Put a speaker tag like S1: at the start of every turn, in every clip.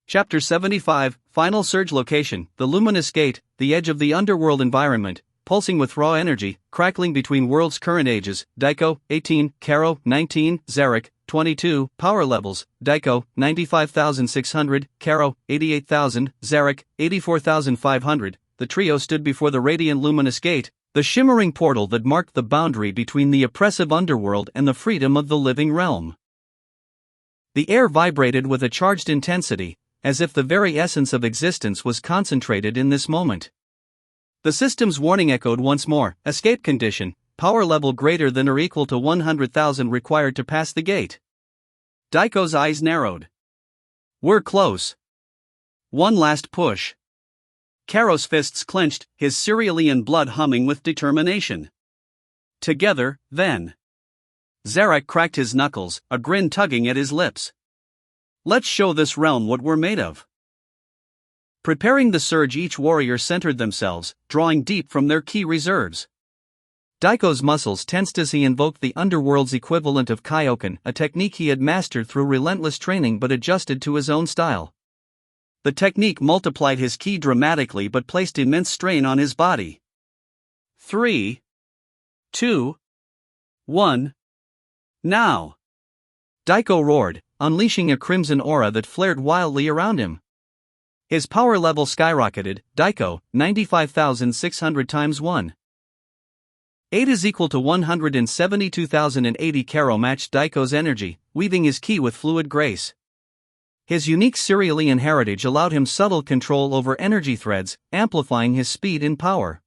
S1: Chapter 75, Final Surge Location, the luminous gate, the edge of the underworld environment, pulsing with raw energy, crackling between world's current ages, Daiko, 18, Karo, 19, Zarek, 22, power levels, Daiko, 95,600, Karo, 88,000, Zarek, 84,500, the trio stood before the radiant luminous gate, the shimmering portal that marked the boundary between the oppressive underworld and the freedom of the living realm. The air vibrated with a charged intensity, as if the very essence of existence was concentrated in this moment. The system's warning echoed once more, escape condition, power level greater than or equal to 100,000 required to pass the gate. Daiko's eyes narrowed. We're close. One last push. Karo's fists clenched, his cerealian blood humming with determination. Together, then. Zarek cracked his knuckles, a grin tugging at his lips. Let's show this realm what we're made of. Preparing the surge, each warrior centered themselves, drawing deep from their key reserves. Daiko's muscles tensed as he invoked the underworld's equivalent of Kaioken, a technique he had mastered through relentless training but adjusted to his own style. The technique multiplied his ki dramatically but placed immense strain on his body. 3, 2, 1. Now! Daiko roared, unleashing a crimson aura that flared wildly around him. His power level skyrocketed. Daiko, 95,600 times 1. 8 is equal to 172,080. Karo matched Daiko's energy, weaving his ki with fluid grace. His unique cerealian heritage allowed him subtle control over energy threads, amplifying his speed and power.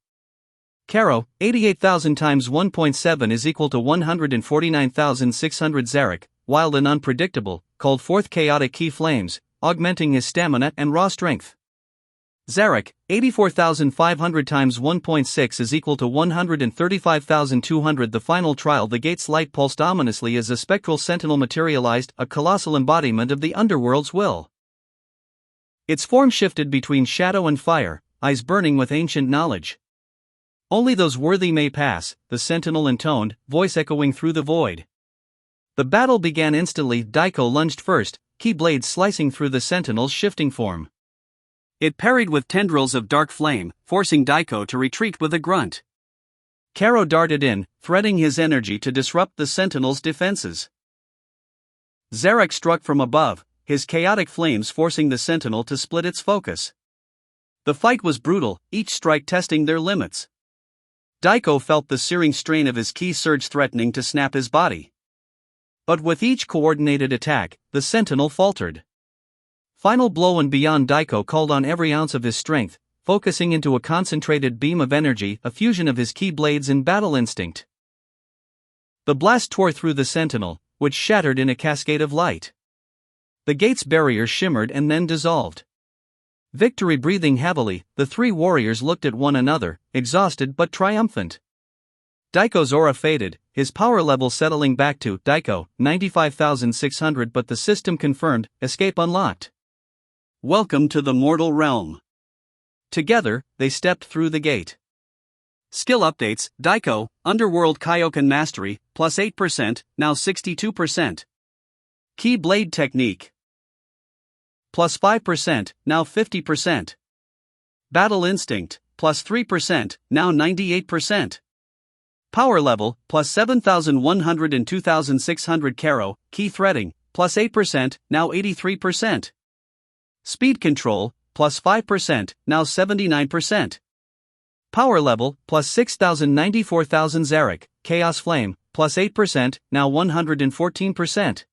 S1: Karo, 88,000 times 1.7 is equal to 149,600. Zarek, wild and unpredictable, called forth chaotic ki flames, augmenting his stamina and raw strength. Zarek, 84,500 times 1.6 is equal to 135,200. The final trial, the gate's light pulsed ominously as a spectral sentinel materialized, a colossal embodiment of the underworld's will. Its form shifted between shadow and fire, eyes burning with ancient knowledge. Only those worthy may pass, the sentinel intoned, voice echoing through the void. The battle began instantly. Daiko lunged first, ki blades slicing through the sentinel's shifting form. It parried with tendrils of dark flame, forcing Daiko to retreat with a grunt. Karo darted in, threading his energy to disrupt the sentinel's defenses. Zarek struck from above, his chaotic flames forcing the sentinel to split its focus. The fight was brutal, each strike testing their limits. Daiko felt the searing strain of his ki surge threatening to snap his body. But with each coordinated attack, the sentinel faltered. Final blow and beyond. Daiko called on every ounce of his strength, focusing into a concentrated beam of energy, a fusion of his ki blades and battle instinct. The blast tore through the sentinel, which shattered in a cascade of light. The gate's barrier shimmered and then dissolved. Victory breathing heavily, the three warriors looked at one another, exhausted but triumphant. Daiko's aura faded, his power level settling back to Daiko, 95,600, but the system confirmed, escape unlocked. Welcome to the mortal realm. Together, they stepped through the gate. Skill updates: Daiko, Underworld Kaioken Mastery, plus 8%, now 62%. Ki Blade Technique, plus 5%, now 50%. Battle Instinct, plus 3%, now 98%. Power level, plus 7,100 and 2,600. Karo, Ki Threading, plus 8%, now 83%. Speed Control, plus 5%, now 79%. Power level, plus 6,094,000. Zarek, Chaos Flame, plus 8%, now 114%.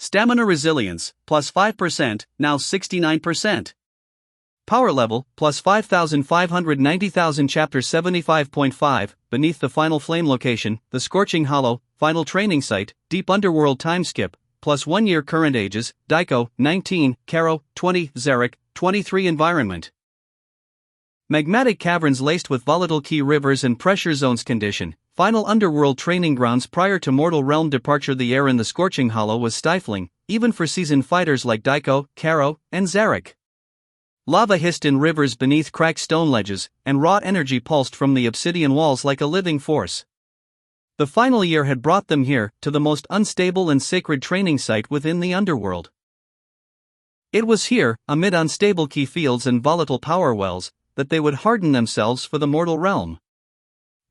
S1: Stamina Resilience, plus 5%, now 69%. Power level, plus 5,590,000. Chapter 75.5, Beneath the Final Flame Location, the Scorching Hollow, Final Training Site, Deep Underworld Time Skip, plus 1 year current ages, Daiko, 19, Karo, 20, Zarek, 23. Environment: magmatic caverns laced with volatile ki rivers and pressure zones. Condition: final underworld training grounds prior to mortal realm departure. The air in the Scorching Hollow was stifling, even for seasoned fighters like Daiko, Karo, and Zarek. Lava hissed in rivers beneath cracked stone ledges, and raw energy pulsed from the obsidian walls like a living force. The final year had brought them here, to the most unstable and sacred training site within the underworld. It was here, amid unstable key fields and volatile power wells, that they would harden themselves for the mortal realm.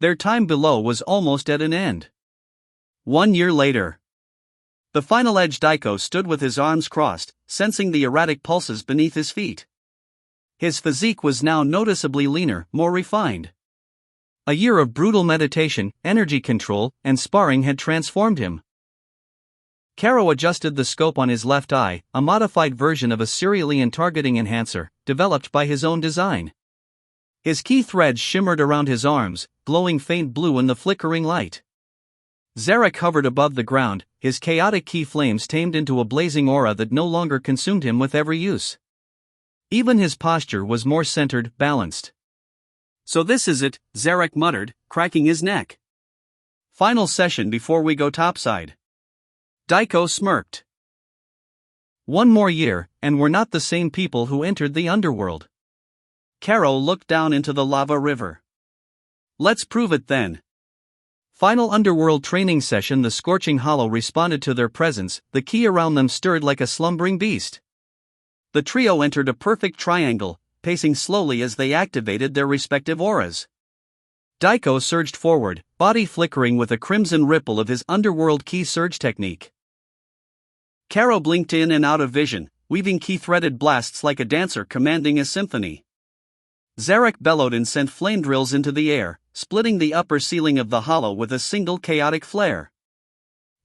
S1: Their time below was almost at an end. 1 year later. The final edge Daiko stood with his arms crossed, sensing the erratic pulses beneath his feet. His physique was now noticeably leaner, more refined. A year of brutal meditation, energy control, and sparring had transformed him. Karo adjusted the scope on his left eye, a modified version of a cerulean targeting enhancer, developed by his own design. His key threads shimmered around his arms, glowing faint blue in the flickering light. Zarek hovered above the ground, his chaotic key flames tamed into a blazing aura that no longer consumed him with every use. Even his posture was more centered, balanced. "So this is it," Zarek muttered, cracking his neck. "Final session before we go topside." Daiko smirked. 1 more year, and we're not the same people who entered the underworld. Karo looked down into the lava river. "Let's prove it then." Final underworld training session. The scorching hollow responded to their presence, the key around them stirred like a slumbering beast. The trio entered a perfect triangle, pacing slowly as they activated their respective auras. Daiko surged forward, body flickering with a crimson ripple of his underworld key surge technique. Karo blinked in and out of vision, weaving key-threaded blasts like a dancer commanding a symphony. Zarek bellowed and sent flame drills into the air, splitting the upper ceiling of the hollow with a single chaotic flare.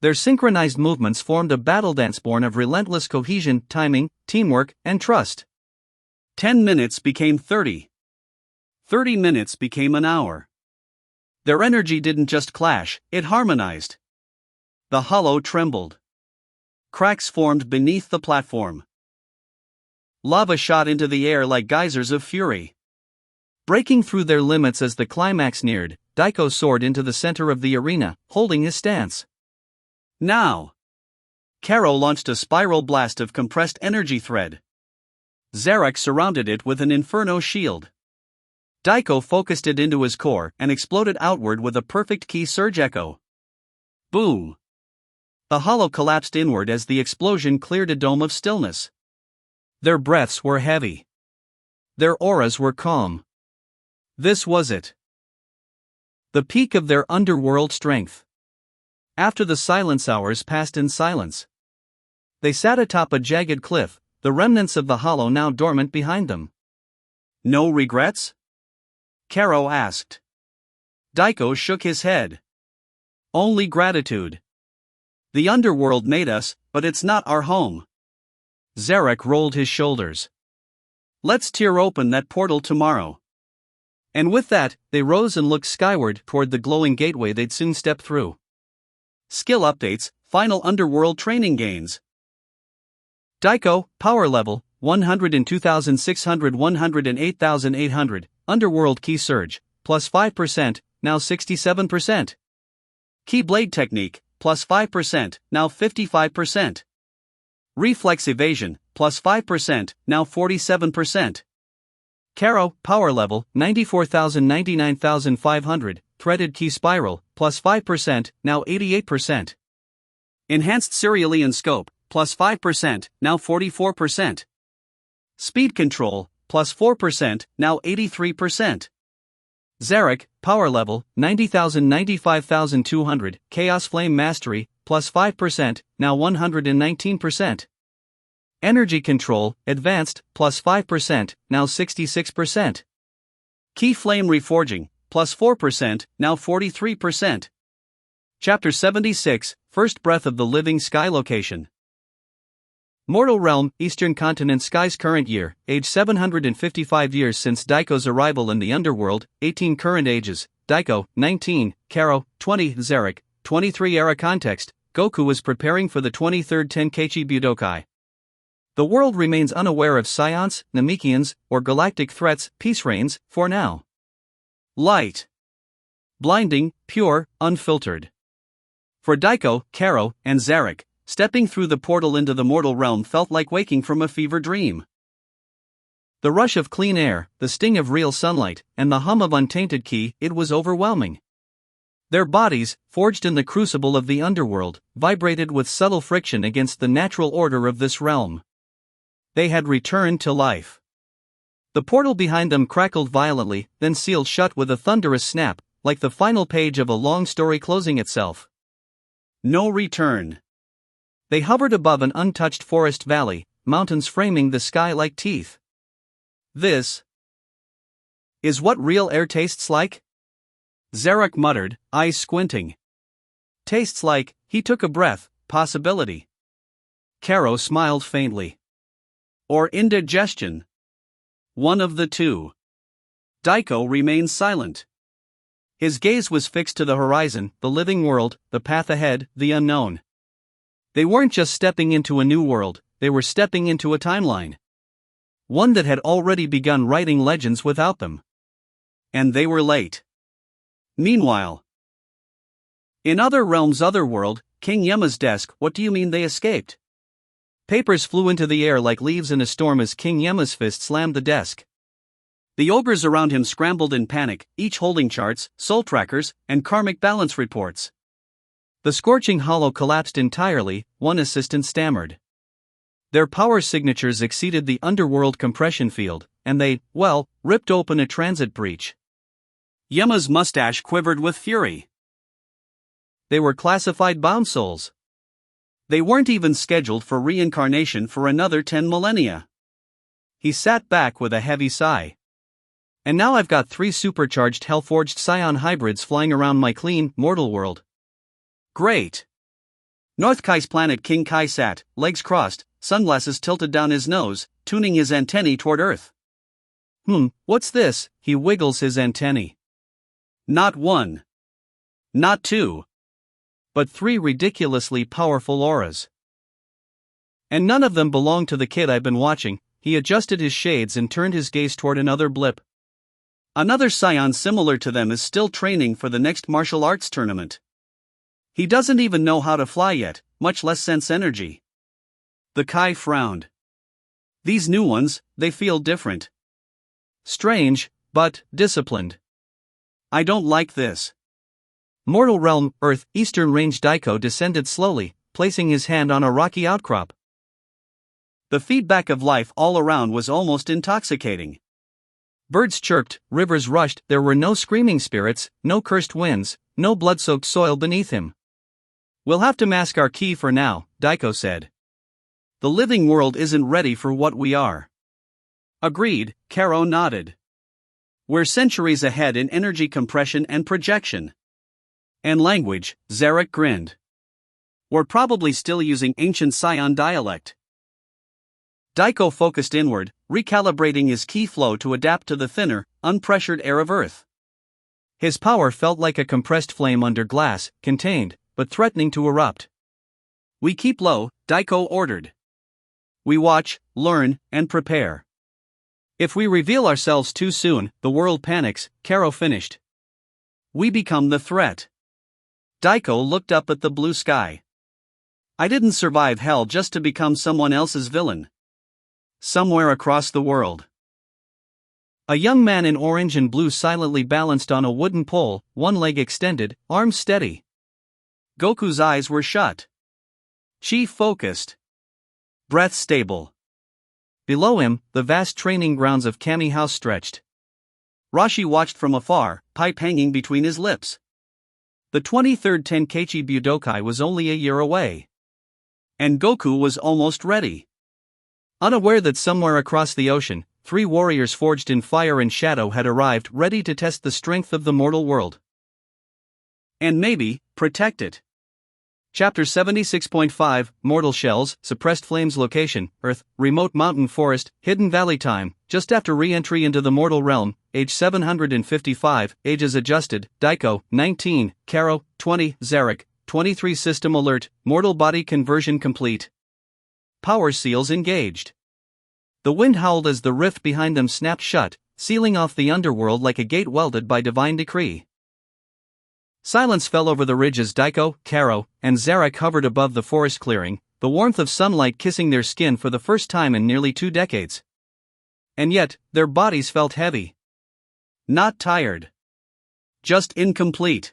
S1: Their synchronized movements formed a battle dance born of relentless cohesion, timing, teamwork, and trust. 10 minutes became 30. 30 minutes became an hour. Their energy didn't just clash, it harmonized. The hollow trembled. Cracks formed beneath the platform. Lava shot into the air like geysers of fury. Breaking through their limits as the climax neared, Daiko soared into the center of the arena, holding his stance. "Now!" Karo launched a spiral blast of compressed energy thread. Zarek surrounded it with an inferno shield. Daiko focused it into his core and exploded outward with a perfect key surge echo. Boom! The hollow collapsed inward as the explosion cleared a dome of stillness. Their breaths were heavy. Their auras were calm. This was it. The peak of their underworld strength. After the silence hours passed in silence. They sat atop a jagged cliff, the remnants of the hollow now dormant behind them. "No regrets?" Karo asked. Daiko shook his head. "Only gratitude. The underworld made us, but it's not our home." Zarek rolled his shoulders. "Let's tear open that portal tomorrow." And with that, they rose and looked skyward toward the glowing gateway they'd soon step through. Skill updates, final underworld training gains. Daiko, power level, 102,600 108,800, underworld key surge, plus 5%, now 67%. Key blade technique, plus 5%, now 55%. Reflex evasion, plus 5%, now 47%. Karo, power level, 94,000 99,500, threaded key spiral, plus 5%, now 88%. Enhanced cerulean scope, plus 5%, now 44%. Speed control, plus 4%, now 83%. Zarek, power level, 90,000 95,200, chaos flame mastery, plus 5%, now 119%. Energy control, advanced, plus 5%, now 66%. Key flame reforging, plus 4%, now 43%. Chapter 76, First Breath of the Living Sky Location. Mortal Realm, Eastern Continent Sky's current year, age 755 years since Daiko's arrival in the underworld, 18 current ages, Daiko, 19, Karo, 20, Zarek, 23 era context, Goku is preparing for the 23rd Tenkaichi Budokai. The world remains unaware of Scions, Namekians, or galactic threats, peace reigns, for now. Light. Blinding, pure, unfiltered. For Daiko, Karo, and Zarek, stepping through the portal into the mortal realm felt like waking from a fever dream. The rush of clean air, the sting of real sunlight, and the hum of untainted ki, it was overwhelming. Their bodies, forged in the crucible of the underworld, vibrated with subtle friction against the natural order of this realm. They had returned to life. The portal behind them crackled violently, then sealed shut with a thunderous snap, like the final page of a long story closing itself. No return. They hovered above an untouched forest valley, mountains framing the sky like teeth. This is what real air tastes like? Zarek muttered, eyes squinting. Tastes like, he took a breath, possibility. Caro smiled faintly. Or indigestion. One of the two. Daiko remained silent. His gaze was fixed to the horizon, the living world, the path ahead, the unknown. They weren't just stepping into a new world, they were stepping into a timeline. One that had already begun writing legends without them. And they were late. Meanwhile, in other realms, otherworld, King Yema's desk. What do you mean they escaped? Papers flew into the air like leaves in a storm as King Yema's fist slammed the desk. The ogres around him scrambled in panic, each holding charts, soul trackers, and karmic balance reports. The scorching hollow collapsed entirely, one assistant stammered. Their power signatures exceeded the underworld compression field, and they, ripped open a transit breach. Yema's mustache quivered with fury. They were classified bound souls. They weren't even scheduled for reincarnation for another 10 millennia. He sat back with a heavy sigh. And now I've got 3 supercharged hell-forged scion hybrids flying around my clean, mortal world. Great. North Kai's planet King Kai sat, legs crossed, sunglasses tilted down his nose, tuning his antennae toward Earth. What's this? He wiggles his antennae. Not 1. Not 2. But 3 ridiculously powerful auras. And none of them belong to the kid I've been watching. He adjusted his shades and turned his gaze toward another blip. Another scion similar to them is still training for the next martial arts tournament. He doesn't even know how to fly yet, much less sense energy. The Kai frowned. These new ones, they feel different. Strange, but disciplined. I don't like this. Mortal realm, Earth, Eastern Range. Daiko descended slowly, placing his hand on a rocky outcrop. The feedback of life all around was almost intoxicating. Birds chirped, rivers rushed, there were no screaming spirits, no cursed winds, no blood-soaked soil beneath him. We'll have to mask our ki for now, Daiko said. The living world isn't ready for what we are. Agreed, Caro nodded. We're centuries ahead in energy compression and projection. And language, Zarek grinned. We're probably still using ancient Scion dialect. Daiko focused inward, recalibrating his ki flow to adapt to the thinner, unpressured air of Earth. His power felt like a compressed flame under glass, contained, but threatening to erupt. We keep low, Daiko ordered. We watch, learn, and prepare. If we reveal ourselves too soon, the world panics, Caro finished. We become the threat. Daiko looked up at the blue sky. I didn't survive hell just to become someone else's villain. Somewhere across the world. A young man in orange and blue silently balanced on a wooden pole, one leg extended, arms steady. Goku's eyes were shut. Chi focused. Breath stable. Below him, the vast training grounds of Kami House stretched. Rashi watched from afar, pipe hanging between his lips. The 23rd Tenkaichi Budokai was only a year away. And Goku was almost ready. Unaware that somewhere across the ocean, 3 warriors forged in fire and shadow had arrived, ready to test the strength of the mortal world. And maybe, protect it. Chapter 76.5, Mortal Shells, Suppressed Flames. Location, Earth, Remote Mountain Forest, Hidden Valley. Time, just after re-entry into the mortal realm, age 755, ages adjusted, Daiko, 19, Caro, 20, Zarek, 23. System alert, mortal body conversion complete. Power seals engaged. The wind howled as the rift behind them snapped shut, sealing off the underworld like a gate welded by divine decree. Silence fell over the ridge as Daiko, Caro, and Zarek hovered above the forest clearing, the warmth of sunlight kissing their skin for the first time in nearly 2 decades. And yet, their bodies felt heavy. Not tired. Just incomplete.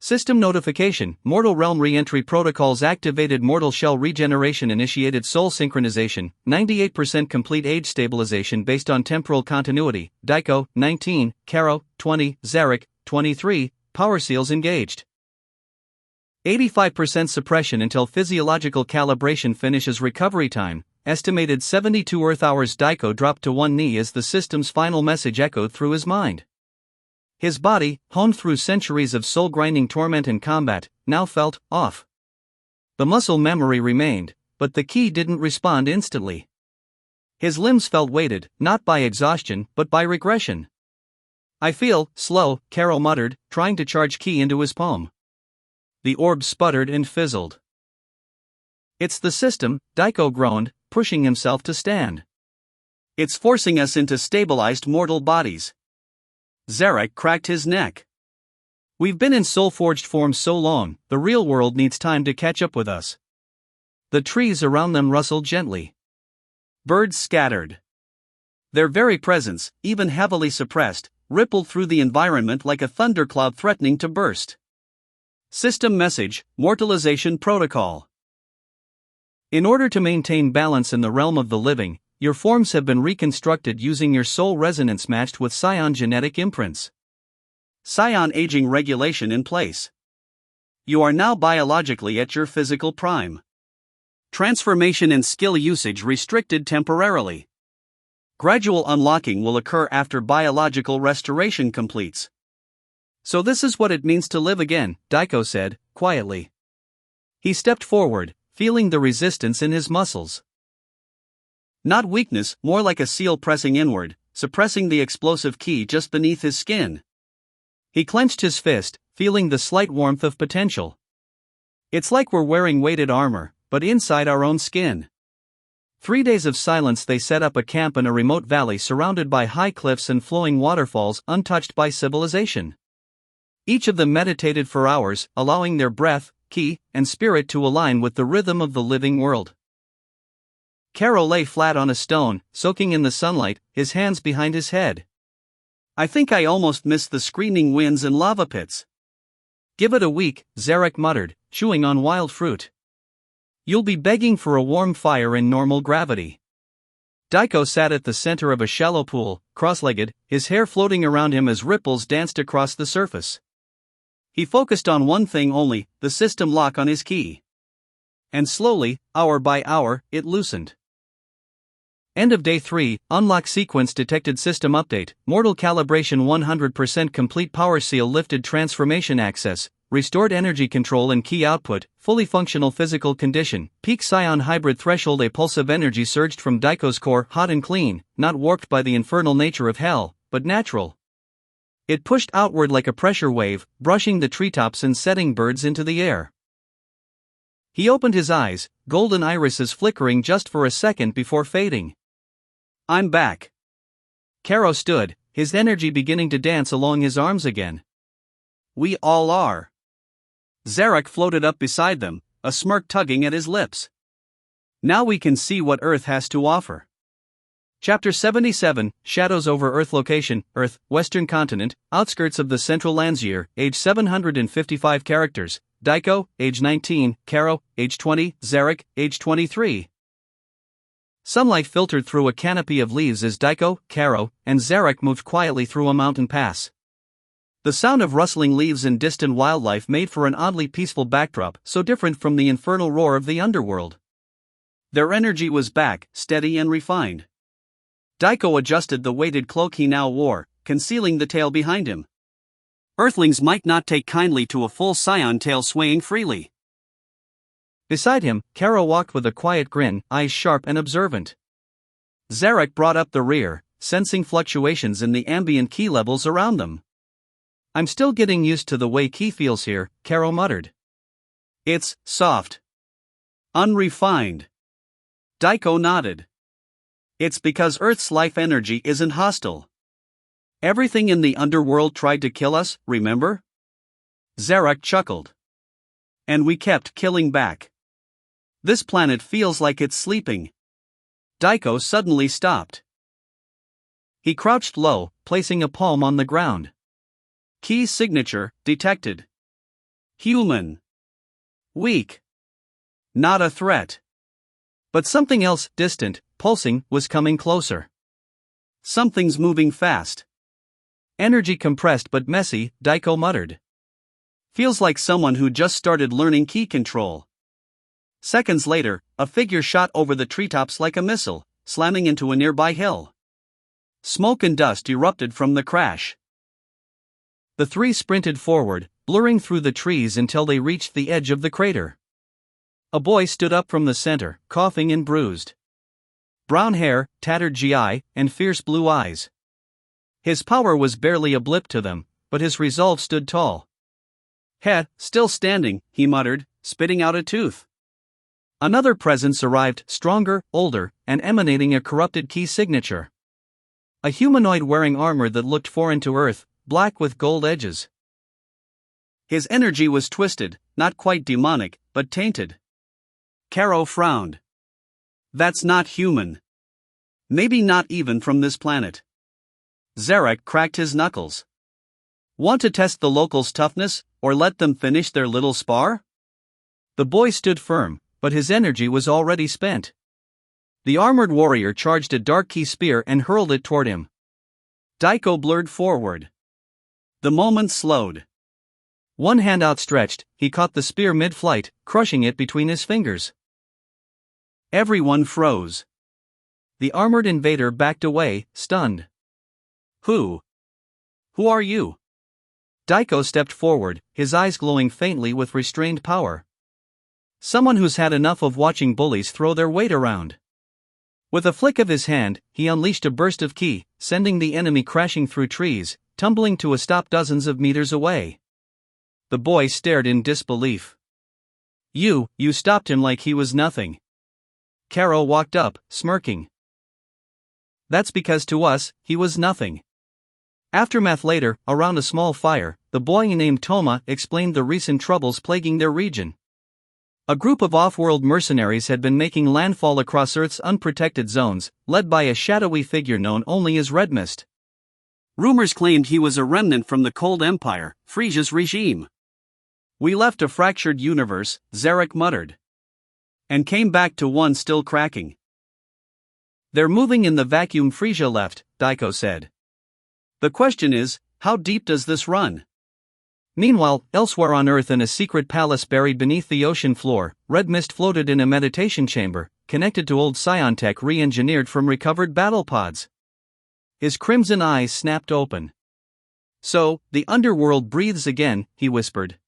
S1: System notification, Mortal Realm re-entry protocols activated. Mortal Shell regeneration initiated. Soul synchronization, 98% complete. Age stabilization based on temporal continuity. Daiko, 19, Karo, 20, Zarek, 23, power seals engaged. 85% suppression until physiological calibration finishes. Recovery time, estimated 72 Earth hours. Daiko dropped to one knee as the system's final message echoed through his mind. His body, honed through centuries of soul-grinding torment and combat, now felt off. The muscle memory remained, but the ki didn't respond instantly. His limbs felt weighted, not by exhaustion, but by regression. I feel slow, Karo muttered, trying to charge ki into his palm. The orb sputtered and fizzled. It's the system, Daiko groaned, pushing himself to stand. It's forcing us into stabilized mortal bodies. Zarek cracked his neck. We've been in soul-forged form so long, the real world needs time to catch up with us. The trees around them rustled gently. Birds scattered. Their very presence, even heavily suppressed, rippled through the environment like a thundercloud threatening to burst. System message, Mortalization Protocol. In order to maintain balance in the realm of the living, your forms have been reconstructed using your soul resonance matched with Scion genetic imprints. Scion aging regulation in place. You are now biologically at your physical prime. Transformation and skill usage restricted temporarily. Gradual unlocking will occur after biological restoration completes. So this is what it means to live again, Daiko said, quietly. He stepped forward, feeling the resistance in his muscles. Not weakness, more like a seal pressing inward, suppressing the explosive ki just beneath his skin. He clenched his fist, feeling the slight warmth of potential. It's like we're wearing weighted armor, but inside our own skin. 3 days of silence. They set up a camp in a remote valley surrounded by high cliffs and flowing waterfalls untouched by civilization. Each of them meditated for hours, allowing their breath, ki, and spirit to align with the rhythm of the living world. Karo lay flat on a stone, soaking in the sunlight, his hands behind his head. I think I almost missed the screaming winds and lava pits. Give it a week, Zarek muttered, chewing on wild fruit. You'll be begging for a warm fire in normal gravity. Daiko sat at the center of a shallow pool, cross-legged, his hair floating around him as ripples danced across the surface. He focused on one thing only, the system lock on his ki. And slowly, hour by hour, it loosened. End of day 3, unlock sequence detected. System update, mortal calibration 100% complete. Power seal lifted. Transformation access, restored energy control and ki output, fully functional physical condition, peak Scion hybrid threshold. A pulse of energy surged from Daiko's core, hot and clean, not warped by the infernal nature of hell, but natural. It pushed outward like a pressure wave, brushing the treetops and setting birds into the air. He opened his eyes, golden irises flickering just for a second before fading. I'm back. Karo stood, his energy beginning to dance along his arms again. We all are. Zarek floated up beside them, a smirk tugging at his lips. Now we can see what Earth has to offer. Chapter 77, Shadows over Earth. Location, Earth, Western Continent, outskirts of the Central Landseer, age 755 characters, Daiko, age 19, Karo, age 20, Zarek, age 23. Sunlight filtered through a canopy of leaves as Daiko, Karo, and Zarek moved quietly through a mountain pass. The sound of rustling leaves and distant wildlife made for an oddly peaceful backdrop, so different from the infernal roar of the underworld. Their energy was back, steady and refined. Daiko adjusted the weighted cloak he now wore, concealing the tail behind him. Earthlings might not take kindly to a full Scion tail swaying freely. Beside him, Karo walked with a quiet grin, eyes sharp and observant. Zarek brought up the rear, sensing fluctuations in the ambient ki levels around them. I'm still getting used to the way ki feels here, Karo muttered. It's soft. Unrefined. Daiko nodded. It's because Earth's life energy isn't hostile. Everything in the underworld tried to kill us, remember? Zarek chuckled. And we kept killing back. This planet feels like it's sleeping. Daiko suddenly stopped. He crouched low, placing a palm on the ground. Ki signature detected. Human. Weak. Not a threat. But something else, distant, pulsing, was coming closer. Something's moving fast. Energy compressed but messy, Daiko muttered. Feels like someone who just started learning key control. Seconds later, a figure shot over the treetops like a missile, slamming into a nearby hill. Smoke and dust erupted from the crash. The three sprinted forward, blurring through the trees until they reached the edge of the crater. A boy stood up from the center, coughing and bruised. Brown hair, tattered GI, and fierce blue eyes. His power was barely a blip to them, but his resolve stood tall. Heh, still standing, he muttered, spitting out a tooth. Another presence arrived, stronger, older, and emanating a corrupted key signature. A humanoid wearing armor that looked foreign to Earth, black with gold edges. His energy was twisted, not quite demonic, but tainted. Caro frowned. That's not human. Maybe not even from this planet. Zarek cracked his knuckles. Want to test the locals' toughness, or let them finish their little spar? The boy stood firm, but his energy was already spent. The armored warrior charged a dark key spear and hurled it toward him. Daiko blurred forward. The moment slowed. One hand outstretched, he caught the spear mid-flight, crushing it between his fingers. Everyone froze. The armored invader backed away, stunned. Who are you? Daiko stepped forward, his eyes glowing faintly with restrained power. Someone who's had enough of watching bullies throw their weight around. With a flick of his hand, he unleashed a burst of ki, sending the enemy crashing through trees, tumbling to a stop dozens of meters away. The boy stared in disbelief. You stopped him like he was nothing. Caro walked up, smirking. That's because to us, he was nothing. Aftermath later, around a small fire, the boy named Toma explained the recent troubles plaguing their region. A group of off-world mercenaries had been making landfall across Earth's unprotected zones, led by a shadowy figure known only as Red Mist. Rumors claimed he was a remnant from the Cold Empire, Frisia's regime. We left a fractured universe, Zarek muttered. And came back to one still cracking. They're moving in the vacuum Frisia left, Daiko said. The question is, how deep does this run? Meanwhile, elsewhere on Earth in a secret palace buried beneath the ocean floor, Red Mist floated in a meditation chamber, connected to old Scion tech re-engineered from recovered battle pods. His crimson eyes snapped open. So, the underworld breathes again, he whispered.